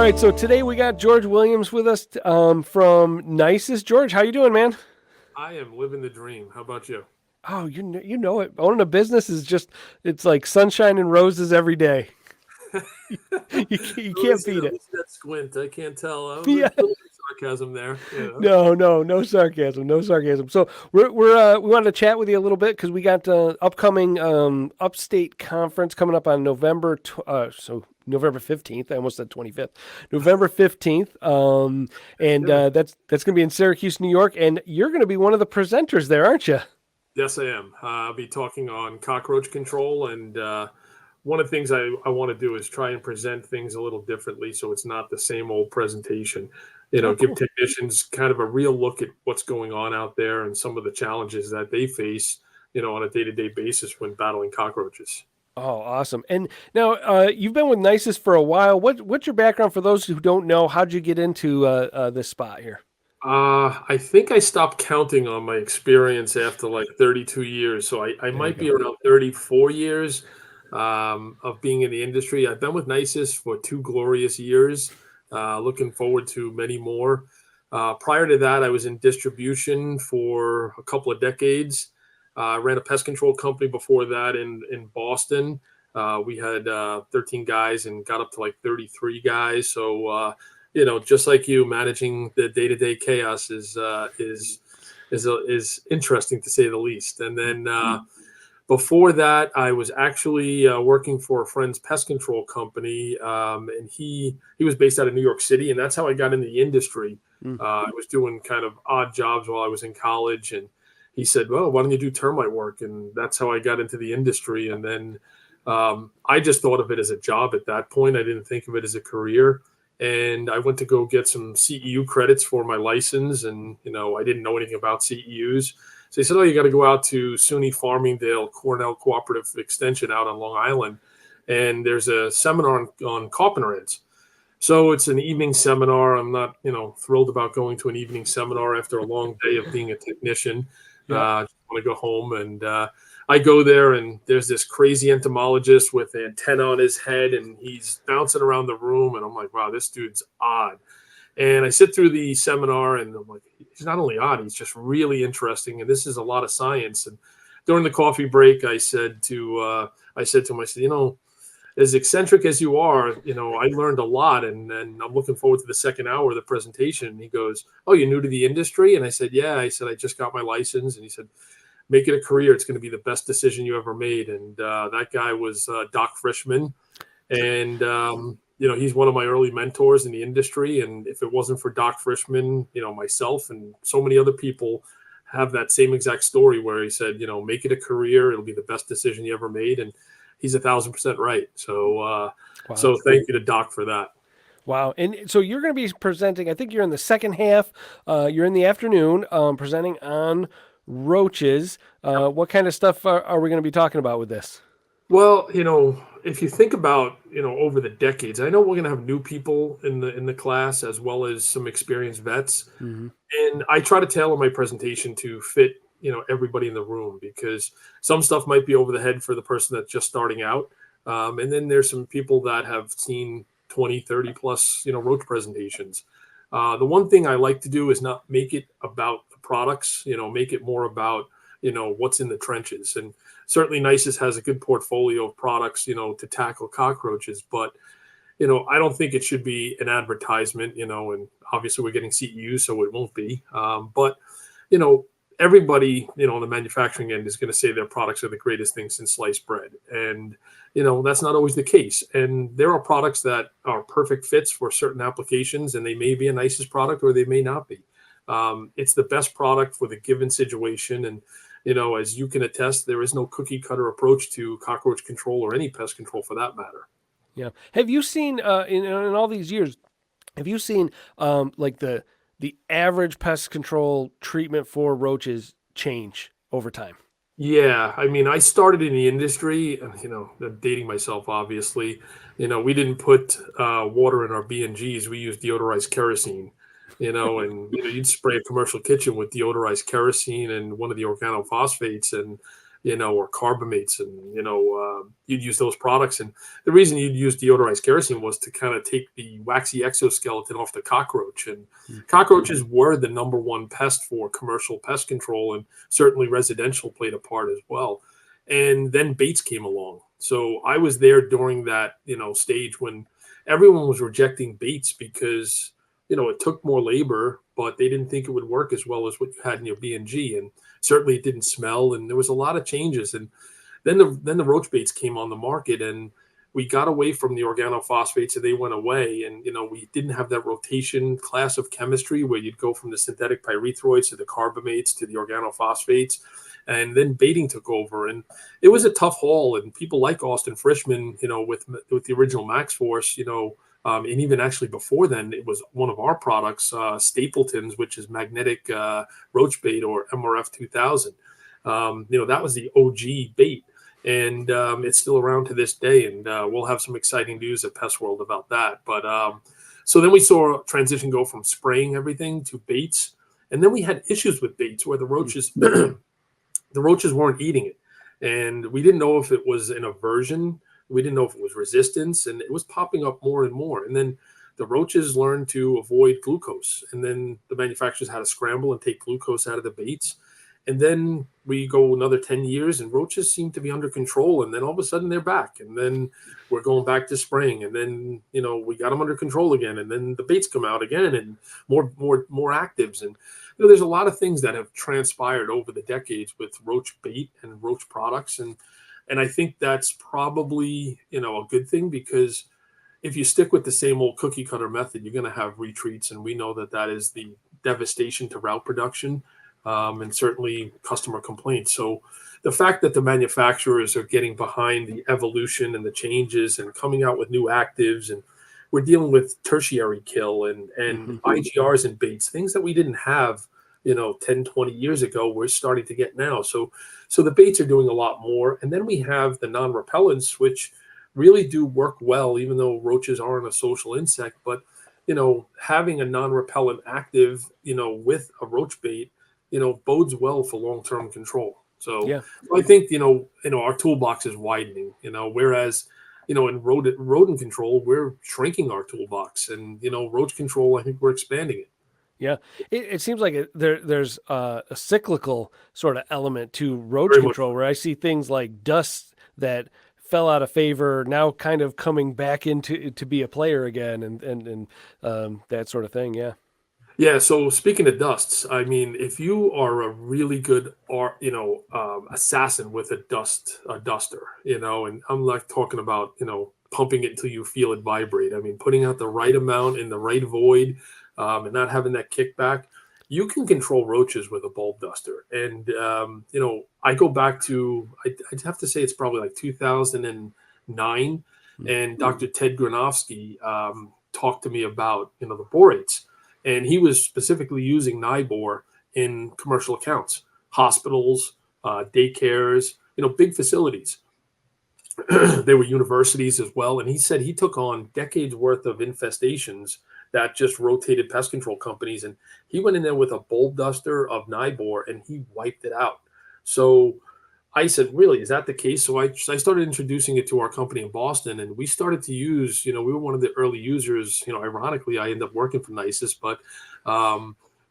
right, so today we got George Williams with us from Nisus. George, how you doing, man? I am living the dream. How about you? Oh, you know it. Owning a business is it's like sunshine and roses every day. You can't beat At it. least that squint. I can't tell. A Yeah. little bit of sarcasm there. No sarcasm, no sarcasm. So we wanted to chat with you a little bit because we got upcoming Upstate Conference coming up on November 15th. I almost said 25th. November 15th. And Yeah. that's going to be in Syracuse, New York, and you're going to be one of the presenters there, aren't you? Yes, I am. I'll be talking on cockroach control, and one of the things I want to do is try and present things a little differently, so it's not the same old presentation. Oh, Give cool. technicians kind of a real look at what's going on out there and some of the challenges that they face, on a day-to-day basis when battling cockroaches. Oh, awesome. And now you've been with Nisus for a while. What's your background for those who don't know? How'd you get into this spot here? I think I stopped counting on my experience after like 32 years. So I There you might go. be around 34 years of being in the industry. I've been with Nisus for 2 glorious years. Looking forward to many more. Prior to that, I was in distribution for a couple of decades. I ran a pest control company before that in Boston. We had 13 guys and got up to like 33 guys. So, just like you, managing the day-to-day chaos is interesting to say the least. And then before that, I was actually working for a friend's pest control company, and he was based out of New York City, and that's how I got in the industry. Mm. I was doing kind of odd jobs while I was in college, and he said, "Well, why don't you do termite work?" And that's how I got into the industry. And then I just thought of it as a job at that point. I didn't think of it as a career. And I went to go get some CEU credits for my license, and I didn't know anything about CEUs. So he said, "Oh, you got to go out to SUNY Farmingdale Cornell Cooperative Extension out on Long Island, and there's a seminar on carpenter ants." So it's an evening seminar. I'm not, thrilled about going to an evening seminar after a long day of being a technician. Yep. I just want to go home, and I go there, and there's this crazy entomologist with an antenna on his head, and he's bouncing around the room, and I'm like, wow, this dude's odd. And I sit through the seminar, and I'm like, he's not only odd, he's just really interesting, and this is a lot of science. And during the coffee break, I said to him, I said, as eccentric as you are, I learned a lot, and I'm looking forward to the second hour of the presentation. And he goes, "Oh, you're new to the industry?" And I said, "Yeah." I said, "I just got my license." And he said, "Make it a career. It's going to be the best decision you ever made." And that guy was Doc Frischman, and he's one of my early mentors in the industry. And if it wasn't for Doc Frischman, myself and so many other people have that same exact story where he said, make it a career. It'll be the best decision you ever made. And he's 1,000% right. So Wow. thank you to Doc for that. Wow. And so you're going to be presenting, I think you're in the second half. You're in the afternoon presenting on roaches. What kind of stuff are we going to be talking about with this? Well, if you think about, over the decades, I know we're going to have new people in the class as well as some experienced vets. Hmm. And I try to tailor my presentation to fit, everybody in the room, because some stuff might be over the head for the person that's just starting out. And then there's some people that have seen 20, 30 plus, roach presentations. The one thing I like to do is not make it about the products, make it more about, what's in the trenches. And certainly Nisus has a good portfolio of products, to tackle cockroaches, but I don't think it should be an advertisement, and obviously we're getting CEU, so it won't be. But, you know, everybody, on the manufacturing end is going to say their products are the greatest thing since sliced bread. And, that's not always the case. And there are products that are perfect fits for certain applications, and they may be a nicest product or they may not be. It's the best product for the given situation. And, as you can attest, there is no cookie cutter approach to cockroach control or any pest control for that matter. Yeah. Have you seen in all these years? Have you seen like the average pest control treatment for roaches change over time? Yeah, I mean, I started in the industry, dating myself, obviously. We didn't put water in our B&Gs. We used deodorized kerosene, and you'd spray a commercial kitchen with deodorized kerosene and one of the organophosphates, and or carbamates, and you'd use those products. And the reason you'd use deodorized kerosene was to kind of take the waxy exoskeleton off the cockroach. And cockroaches were the number one pest for commercial pest control, and certainly residential played a part as well. And then baits came along. So I was there during that stage when everyone was rejecting baits because it took more labor, but they didn't think it would work as well as what you had in your B&G. And certainly it didn't smell, and there was a lot of changes. And then the roach baits came on the market, and we got away from the organophosphates, and they went away. And we didn't have that rotation class of chemistry where you'd go from the synthetic pyrethroids to the carbamates to the organophosphates. And then baiting took over, and it was a tough haul. And people like Austin Frischman, with the original Max Force, and even actually before then, it was one of our products, Stapleton's, which is magnetic roach bait, or MRF 2000. That was the OG bait, and it's still around to this day. And we'll have some exciting news at Pest World about that. But so then we saw a transition go from spraying everything to baits, and then we had issues with baits where the roaches the roaches weren't eating it, and we didn't know if it was an aversion. We didn't know if it was resistance, and it was popping up more and more. And then the roaches learned to avoid glucose, and then the manufacturers had to scramble and take glucose out of the baits. And then we go another 10 years, and roaches seem to be under control, and then all of a sudden they're back, and then we're going back to spraying, and then we got them under control again, and then the baits come out again, and more actives. And there's a lot of things that have transpired over the decades with roach bait and roach products, and I think that's probably a good thing, because if you stick with the same old cookie cutter method, you're going to have retreats, and we know that is the devastation to route production, and certainly customer complaints. So the fact that the manufacturers are getting behind the evolution and the changes and coming out with new actives, and we're dealing with tertiary kill and IGRs and baits, things that we didn't have 10, 20 years ago, we're starting to get now. So the baits are doing a lot more. And then we have the non-repellents, which really do work well, even though roaches aren't a social insect. But, having a non-repellent active, with a roach bait, bodes well for long-term control. So yeah. I think, our toolbox is widening, whereas, in rodent control, we're shrinking our toolbox, and, roach control, I think we're expanding it. Yeah, it seems like there's a cyclical sort of element to roach control, where I see things like dust that fell out of favor now kind of coming back to be a player again, and that sort of thing. Yeah. Yeah. So speaking of dusts, I mean, if you are a really good assassin with a duster, and I'm not talking about pumping it until you feel it vibrate. I mean, putting out the right amount in the right void. And not having that kickback, you can control roaches with a bulb duster. And, I go back to, I'd have to say it's probably like 2009. And Dr. Ted Gronowski talked to me about, the borates. And he was specifically using Nibor in commercial accounts, hospitals, daycares, big facilities. They were universities as well. And he said he took on decades worth of infestations that just rotated pest control companies. And he went in there with a bulb duster of Nibor, and he wiped it out. So I said, really, is that the case? So I started introducing it to our company in Boston, and we started to use, we were one of the early users. Ironically, I ended up working for Nisus, but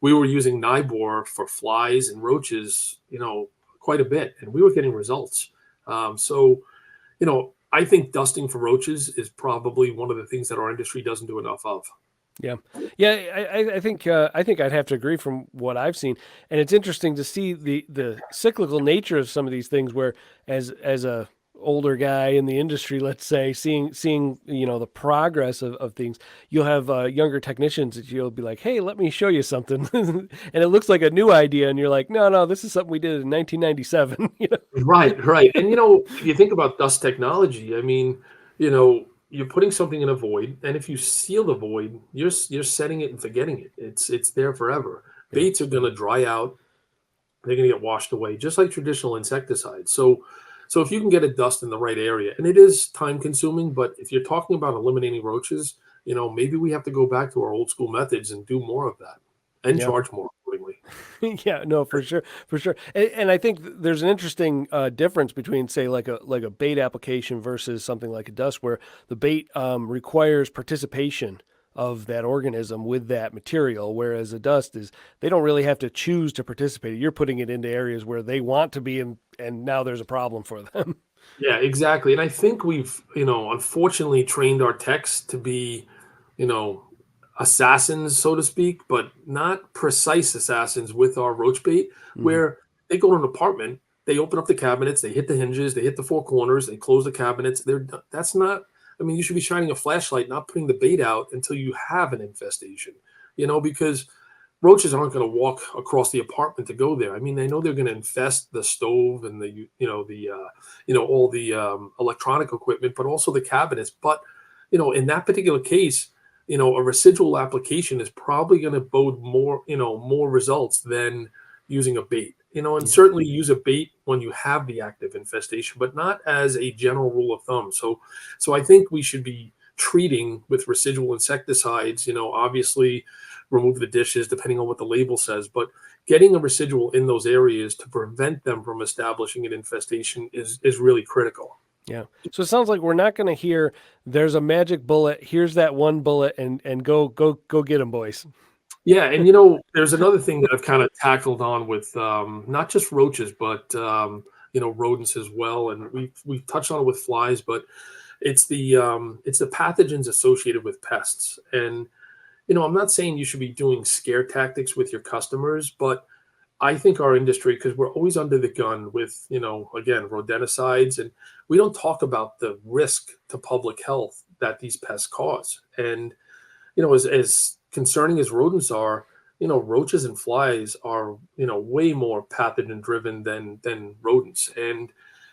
we were using Nibor for flies and roaches, quite a bit, and we were getting results. So I think dusting for roaches is probably one of the things that our industry doesn't do enough of. Yeah. I think I'd have to agree from what I've seen, and it's interesting to see the cyclical nature of some of these things. Where as a older guy in the industry, let's say, seeing the progress of things, you'll have younger technicians that you'll be like, hey, let me show you something, and it looks like a new idea, and you're like, no, this is something we did in 1997. Right. And if you think about dust technology, I mean, you're putting something in a void, and if you seal the void, you're setting it and forgetting it. It's there forever. Baits are going to dry out. They're going to get washed away, just like traditional insecticides. So if you can get a dust in the right area, and it is time consuming, but if you're talking about eliminating roaches, maybe we have to go back to our old school methods and do more of that. and Yeah. charge more accordingly. Yeah, no, for sure, for sure. And I think there's an interesting difference between, say, like a bait application versus something like a dust, where the bait requires participation of that organism with that material, whereas a dust is they don't really have to choose to participate. You're putting it into areas where they want to be, and now there's a problem for them. Yeah, exactly. And I think we've, unfortunately trained our techs to be, you know, assassins, so to speak, but not precise assassins with our roach bait, Mhm. where they go to an apartment, they open up the cabinets, they hit the hinges, they hit the four corners, they close the cabinets. That's not, I mean, you should be shining a flashlight, not putting the bait out until you have an infestation, because roaches aren't going to walk across the apartment to go there. I mean, they know they're going to infest the stove and all the electronic equipment, but also the cabinets. But in that particular case, a residual application is probably going to bode more results than using a bait. And Yeah. certainly use a bait when you have the active infestation, but not as a general rule of thumb. So I think we should be treating with residual insecticides. Obviously remove the dishes depending on what the label says, but getting a residual in those areas to prevent them from establishing an infestation is really critical. Yeah. So it sounds like we're not going to hear there's a magic bullet. Here's that one bullet, and go get them, boys. Yeah, and there's another thing that I've kind of tackled on with not just roaches, but rodents as well, and we've touched on it with flies, but it's the pathogens associated with pests. And I'm not saying you should be doing scare tactics with your customers, but I think our industry, because we're always under the gun with, again, rodenticides, and we don't talk about the risk to public health that these pests cause. And, as concerning as rodents are, roaches and flies are, way more pathogen driven than rodents. And,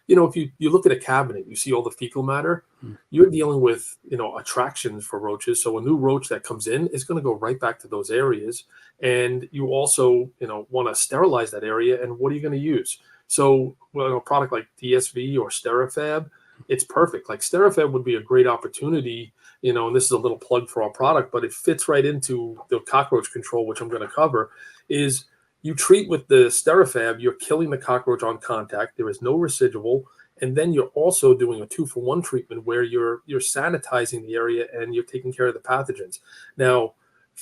if you look at a cabinet, you see all the fecal matter, Mm. you're dealing with, attractions for roaches. So a new roach that comes in is going to go right back to those areas. And you also, want to sterilize that area. And what are you going to use? So, a product like DSV or Sterifab, it's perfect. Like Sterifab would be a great opportunity, and this is a little plug for our product, but it fits right into the cockroach control, which I'm going to cover, is you treat with the Sterifab, you're killing the cockroach on contact. There is no residual. And then you're also doing a 2-for-1 treatment where you're sanitizing the area and you're taking care of the pathogens. Now,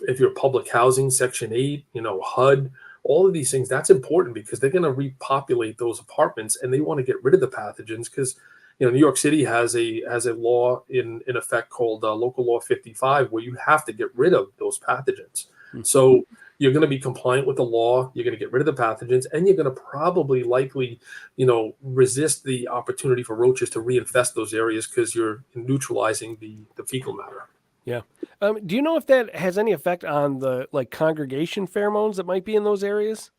if you're public housing, Section 8, HUD, all of these things, that's important because they're going to repopulate those apartments and they want to get rid of the pathogens because New York City has a law in effect called Local Law 55 where you have to get rid of those pathogens. Mm. So you're going to be compliant with the law. You're going to get rid of the pathogens, and you're going to probably likely, resist the opportunity for roaches to reinfest those areas because you're neutralizing the fecal matter. Yeah. Do you know if that has any effect on the congregation pheromones that might be in those areas?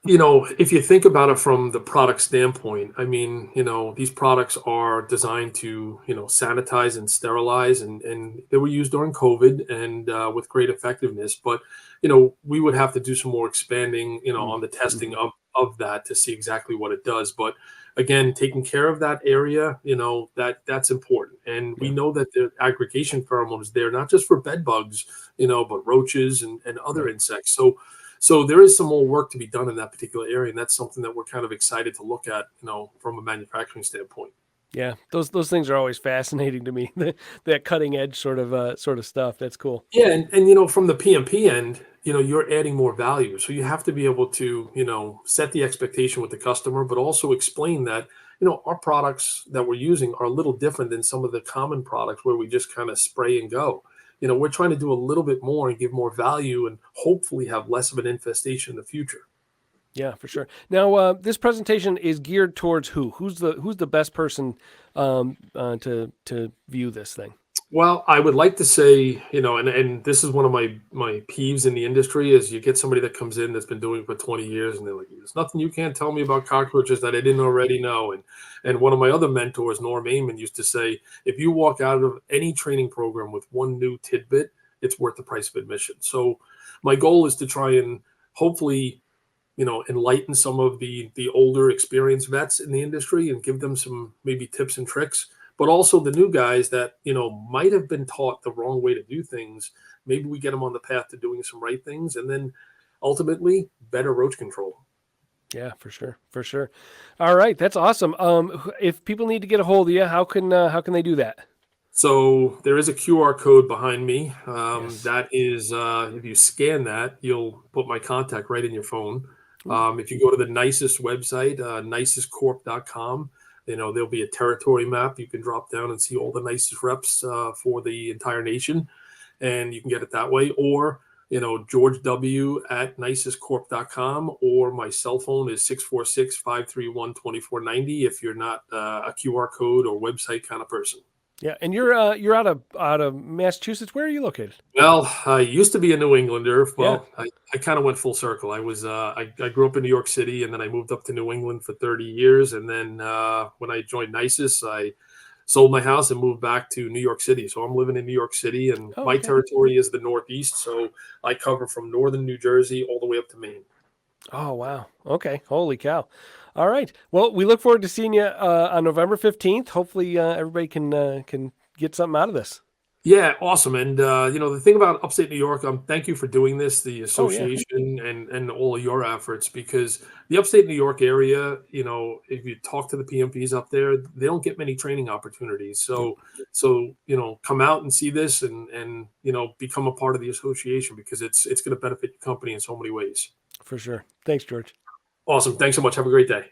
If you think about it from the product standpoint, I mean, these products are designed to, sanitize and sterilize, and they were used during COVID and with great effectiveness. But, we would have to do some more expanding, on the testing of that to see exactly what it does. But again, taking care of that area, that's important. And we Yeah. know that the aggregation pheromones there, not just for bed bugs, but roaches and other Right. insects. So there is some more work to be done in that particular area, and that's something that we're kind of excited to look at, from a manufacturing standpoint. Yeah. Those things are always fascinating to me. That cutting edge sort of stuff. That's cool. Yeah, and from the PMP end, you're adding more value. So you have to be able to, set the expectation with the customer, but also explain that, our products that we're using are a little different than some of the common products where we just kind of spray and go. We're trying to do a little bit more and give more value and hopefully have less of an infestation in the future. Yeah, for sure. Now, this presentation is geared towards who? Who's the best person to view this thing? Well, I would like to say, and this is one of my peeves in the industry is you get somebody that comes in that's been doing it for 20 years and they're like, there's nothing you can't tell me about cockroaches that I didn't already know. And one of my other mentors, Norm Amon, used to say, if you walk out of any training program with one new tidbit, it's worth the price of admission. So my goal is to try and hopefully, enlighten some of the older experienced vets in the industry and give them some maybe tips and tricks, but also the new guys that might have been taught the wrong way to do things. Maybe we get them on the path to doing some right things, and then ultimately better roach control. Yeah, for sure. For sure. All right. That's awesome. If people need to get a hold of you, how can they do that? So there is a QR code behind me. Yes. That is, if you scan that, you'll put my contact right in your phone. Ooh. If you go to the Nisus website, nisuscorp.com, there'll be a territory map. You can drop down and see all the Nisus reps for the entire nation, and you can get it that way. Or, George W at nisuscorp.com, or my cell phone is 646-531-2490 if you're not a QR code or website kind of person. Yeah, and you're out of Massachusetts. Where are you located? Well, I used to be a New Englander. Yeah. Well, I kind of went full circle. I grew up in New York City, and then I moved up to New England for 30 years. And then when I joined Nisus, I sold my house and moved back to New York City. So I'm living in New York City, and Oh, my okay. territory is the Northeast. So I cover from northern New Jersey all the way up to Maine. Oh, wow. Okay. Holy cow. All right. Well, we look forward to seeing you on November 15th. Hopefully, everybody can get something out of this. Yeah, awesome. And the thing about upstate New York, thank you for doing this, the Oh, yeah, association and all of your efforts, because the upstate New York area, if you talk to the PMPs up there, they don't get many training opportunities. So come out and see this and become a part of the association, because it's going to benefit your company in so many ways. for sure. Thanks, George. Awesome. Thanks so much. Have a great day.